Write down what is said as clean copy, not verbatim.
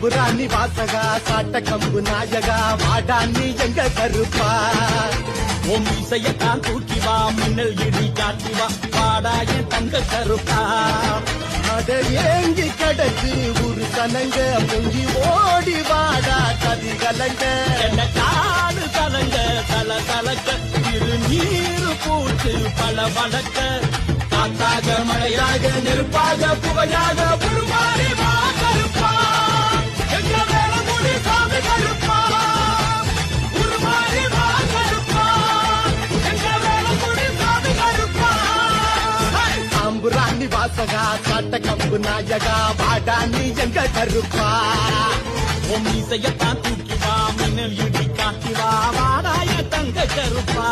சாம்புராணி வாசகா சாட்ட கம்பு நாயகா வாடாண்ணி எங்க கருப்பா உன் இசையத்தான் தூக்கி வா மின்னல் இடி காட்டி வா பாடாய தங்க கருப்பா அட ஏங்கி கடக்கு ஒரு கலங்க பொங்கி ஓடி வாடா கதி கலங்க என்ன காடு கலங்க தல கலக்க இரு நீரு பூச்சு பல வழக்க காத்தாக மழையாக நெருப்பாக புகையாக உருமாறி வா கருப்பா எங்க மேல முடி சாமி கருப்பா உருமாறி வா கருப்பா எங்க மேல முடி சாமி கருப்பா சாம்புராணி வாசகா சாட்ட கம்பு நாயகா வாடாண்ணி எங்க கருப்பா உன் இசையத்தான் தூக்கி வா மின்னல் இடி காட்டி வா வாடாய தங்க கருப்பா